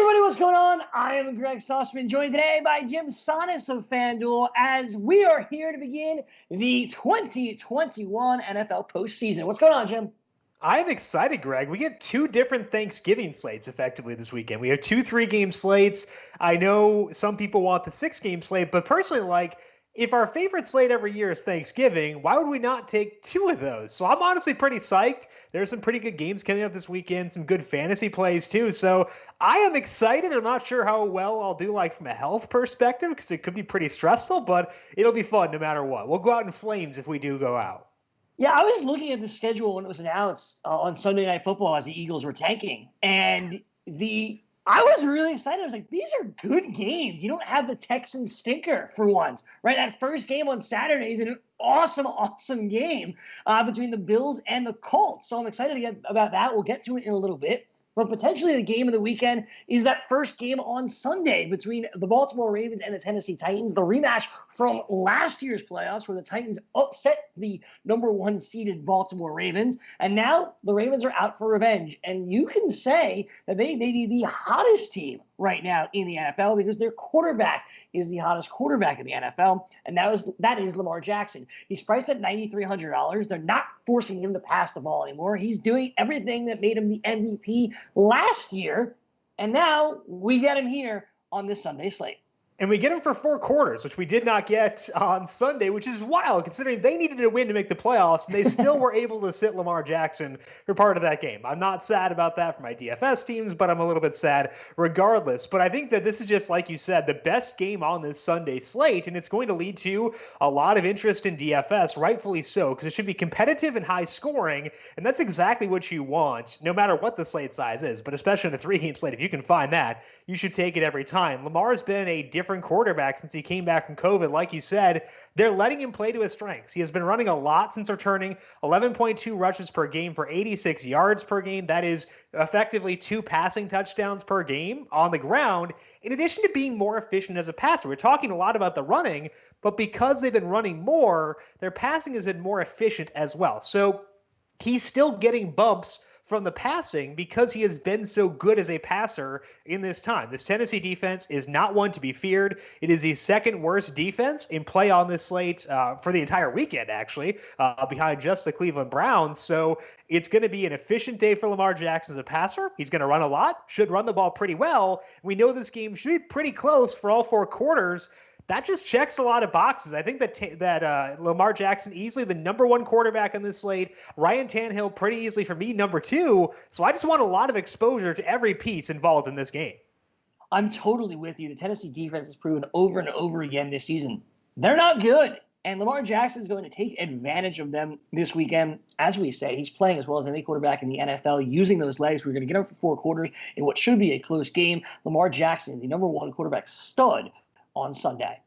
Everybody, what's going on? I am Gregg Sussman, joined today by Jim Sonis of FanDuel as we are here to begin the 2021 NFL postseason. What's going on, Jim? I'm excited, Greg. We get two different Thanksgiving slates effectively this weekend. We have two 3-game slates. I know some people want the 6-game slate, but personally, if our favorite slate every year is Thanksgiving, why would we not take two of those? So I'm honestly pretty psyched. There's some pretty good games coming up this weekend, some good fantasy plays too. So I am excited. I'm not sure how well I'll do from a health perspective because it could be pretty stressful, but it'll be fun no matter what. We'll go out in flames if we do go out. Yeah, I was looking at the schedule when it was announced on Sunday Night Football as the Eagles were tanking, and I was really excited. I was like, these are good games. You don't have the Texans stinker for once, right? That first game on Saturday is an awesome game between the Bills and the Colts. So I'm excited about that. We'll get to it in a little bit. But potentially the game of the weekend is that first game on Sunday between the Baltimore Ravens and the Tennessee Titans, the rematch from last year's playoffs where the Titans upset the number 1 seeded Baltimore Ravens. And now the Ravens are out for revenge. And you can say that they may be the hottest team right now in the NFL because their quarterback is the hottest quarterback in the NFL, and that is Lamar Jackson. He's priced at $9,300. They're not forcing him to pass the ball anymore. He's doing everything that made him the MVP last year, and now we get him here on this Sunday slate. And we get him for 4 quarters, which we did not get on Sunday, which is wild considering they needed a win to make the playoffs, and they still were able to sit Lamar Jackson for part of that game. I'm not sad about that for my DFS teams, but I'm a little bit sad regardless. But I think that this is just, like you said, the best game on this Sunday slate, and it's going to lead to a lot of interest in DFS, rightfully so, because it should be competitive and high scoring, and that's exactly what you want, no matter what the slate size is, but especially in a 3-game slate. If you can find that, you should take it every time. Lamar's been a different quarterback since he came back from COVID. Like you said, they're letting him play to his strengths. He has been running a lot since returning, 11.2 rushes per game for 86 yards per game. That is effectively 2 passing touchdowns per game on the ground, in addition to being more efficient as a passer. We're talking a lot about the running, but because they've been running more, their passing has been more efficient as well. So he's still getting bumps from the passing because he has been so good as a passer in this time. This Tennessee defense is not one to be feared. It is the 2nd worst defense in play on this slate for the entire weekend, actually, behind just the Cleveland Browns. So it's going to be an efficient day for Lamar Jackson as a passer. He's going to run a lot, should run the ball pretty well. We know this game should be pretty close for all 4 quarters. That just checks a lot of boxes. I think that Lamar Jackson, easily the number 1 quarterback on this slate. Ryan Tannehill, pretty easily for me, number 2. So I just want a lot of exposure to every piece involved in this game. I'm totally with you. The Tennessee defense has proven over and over again this season they're not good. And Lamar Jackson is going to take advantage of them this weekend. As we said, he's playing as well as any quarterback in the NFL, using those legs. We're going to get him for 4 quarters in what should be a close game. Lamar Jackson, the number 1 quarterback stud on Sunday.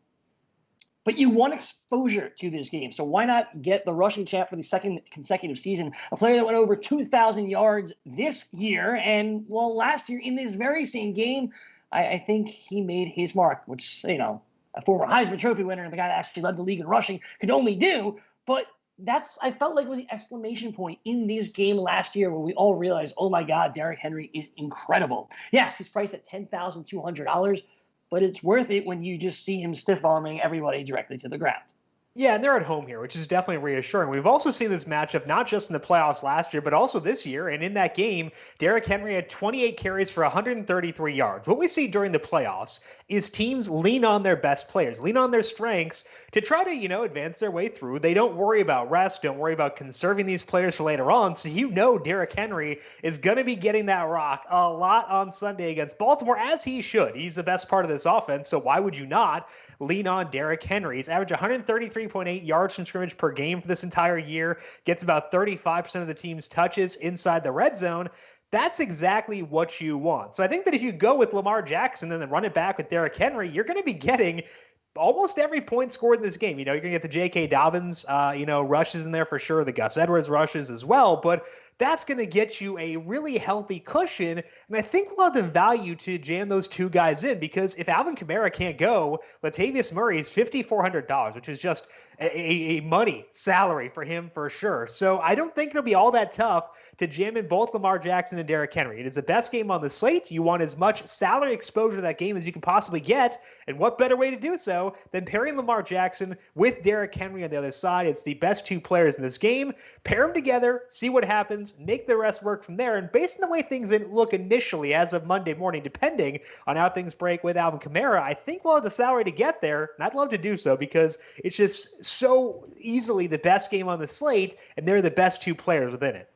But you want exposure to this game, so why not get the rushing champ for the 2nd consecutive season, a player that went over 2,000 yards this year, and, well, last year in this very same game, I think he made his mark, which, a former Heisman Trophy winner and the guy that actually led the league in rushing could only do, but I felt like was the exclamation point in this game last year where we all realized, oh my God, Derrick Henry is incredible. Yes, he's priced at $10,200, but it's worth it when you just see him stiff-arming everybody directly to the ground. Yeah, and they're at home here, which is definitely reassuring. We've also seen this matchup not just in the playoffs last year, but also this year. And in that game, Derrick Henry had 28 carries for 133 yards. What we see during the playoffs is teams lean on their best players, lean on their strengths to try to, advance their way through. They don't worry about rest, don't worry about conserving these players for later on. So Derrick Henry is going to be getting that rock a lot on Sunday against Baltimore, as he should. He's the best part of this offense, so why would you not lean on Derrick Henry? He's averaged 133.8 yards from scrimmage per game for this entire year, gets about 35% of the team's touches inside the red zone. That's exactly what you want. So I think that if you go with Lamar Jackson and then run it back with Derrick Henry, you're going to be getting almost every point scored in this game. You're going to get the J.K. Dobbins, rushes in there for sure, the Gus Edwards rushes as well, but that's going to get you a really healthy cushion, and I think we'll have the value to jam those 2 guys in, because if Alvin Kamara can't go, Latavius Murray is $5,400, which is just a money salary for him for sure. So I don't think it'll be all that tough to jam in both Lamar Jackson and Derrick Henry. It is the best game on the slate. You want as much salary exposure to that game as you can possibly get. And what better way to do so than pairing Lamar Jackson with Derrick Henry on the other side? It's the best two players in this game. Pair them together, see what happens, make the rest work from there. And based on the way things look initially as of Monday morning, depending on how things break with Alvin Kamara, I think we'll have the salary to get there. And I'd love to do so because it's just so easily the best game on the slate, and they're the best two players within it.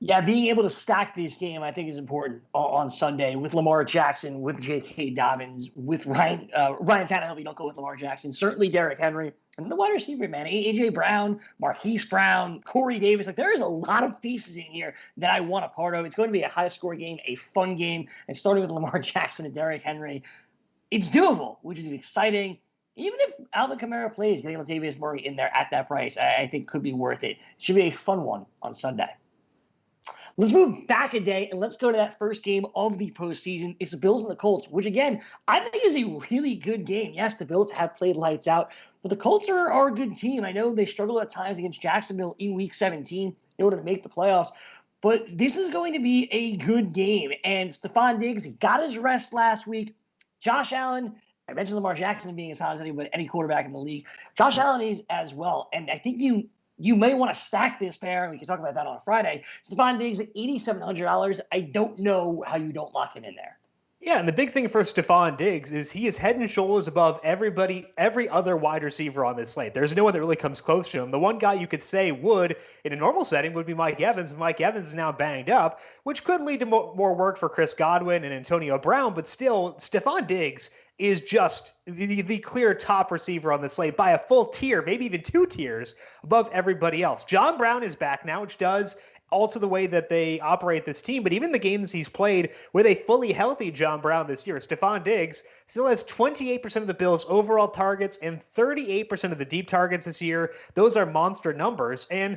Yeah, being able to stack this game, I think, is important on Sunday with Lamar Jackson, with J.K. Dobbins, with Ryan Tannehill. If you don't go with Lamar Jackson, certainly Derrick Henry, and then the wide receiver, man, A.J. Brown, Marquise Brown, Corey Davis. Like, there is a lot of pieces in here that I want a part of. It's going to be a high-score game, a fun game, and starting with Lamar Jackson and Derrick Henry, it's doable, which is exciting. Even if Alvin Kamara plays, getting Latavius Murray in there at that price, I think could be worth it. It should be a fun one on Sunday. Let's move back a day and let's go to that first game of the postseason. It's the Bills and the Colts, which, again, I think is a really good game. Yes, the Bills have played lights out, but the Colts are a good team. I know they struggled at times against Jacksonville in Week 17 in order to make the playoffs, but this is going to be a good game. And Stefon Diggs, he got his rest last week. Josh Allen, I mentioned Lamar Jackson being as hot as any quarterback in the league. Josh Allen is as well. And I think you may want to stack this pair, and we can talk about that on Friday. Stefon Diggs at $8,700. I don't know how you don't lock him in there. Yeah, and the big thing for Stefon Diggs is he is head and shoulders above every other wide receiver on this slate. There's no one that really comes close to him. The one guy you could say would, in a normal setting, would be Mike Evans. Mike Evans is now banged up, which could lead to more work for Chris Godwin and Antonio Brown, but still, Stefon Diggs is just the clear top receiver on the slate by a full tier, maybe even two tiers above everybody else. John Brown is back now, which does alter the way that they operate this team. But even the games he's played with a fully healthy John Brown this year, Stefon Diggs still has 28% of the Bills' overall targets and 38% of the deep targets this year. Those are monster numbers. And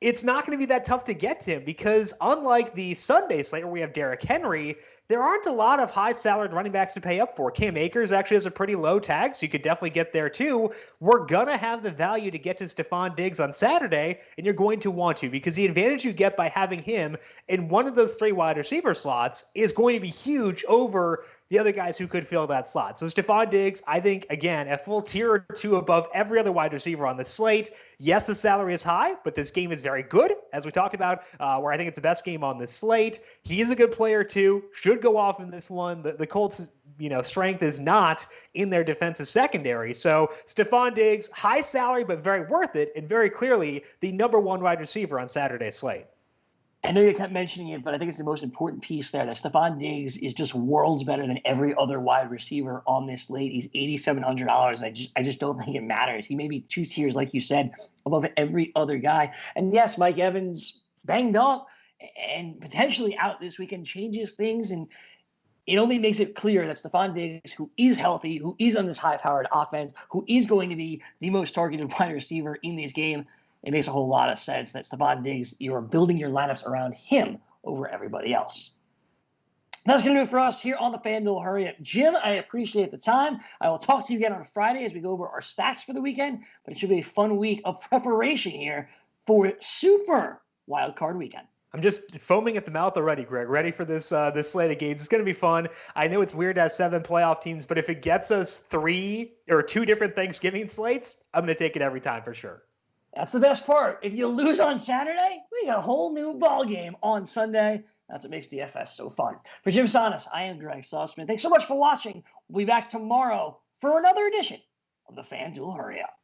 it's not going to be that tough to get to him because unlike the Sunday slate where we have Derrick Henry, there aren't a lot of high-salaried running backs to pay up for. Cam Akers actually has a pretty low tag, so you could definitely get there too. We're going to have the value to get to Stefon Diggs on Saturday, and you're going to want to because the advantage you get by having him in one of those three wide receiver slots is going to be huge over the other guys who could fill that slot. So Stefon Diggs, I think, again, a full tier or two above every other wide receiver on the slate. Yes, the salary is high, but this game is very good, as we talked about, where I think it's the best game on the slate. He is a good player, too. Should go off in this one. The Colts' strength is not in their defensive secondary. So Stefon Diggs, high salary, but very worth it, and very clearly the number one wide receiver on Saturday's slate. I know you kept mentioning it, but I think it's the most important piece there that Stefon Diggs is just worlds better than every other wide receiver on this slate. He's $8,700. I just don't think it matters. He may be two tiers, like you said, above every other guy. And yes, Mike Evans banged up and potentially out this weekend changes things. And it only makes it clear that Stefon Diggs, who is healthy, who is on this high-powered offense, who is going to be the most targeted wide receiver in this game, it makes a whole lot of sense that Stefon Diggs, you're building your lineups around him over everybody else. That's going to do it for us here on the FanDuel Hurry Up. Jim, I appreciate the time. I will talk to you again on Friday as we go over our stacks for the weekend, but it should be a fun week of preparation here for Super Wildcard Weekend. I'm just foaming at the mouth already, Greg. Ready for this slate of games. It's going to be fun. I know it's weird to have 7 playoff teams, but if it gets us 3 or 2 different Thanksgiving slates, I'm going to take it every time for sure. That's the best part. If you lose on Saturday, we got a whole new ball game on Sunday. That's what makes DFS so fun. For Jim Sonis, I am Gregg Sussman. Thanks so much for watching. We'll be back tomorrow for another edition of the FanDuel Hurry Up.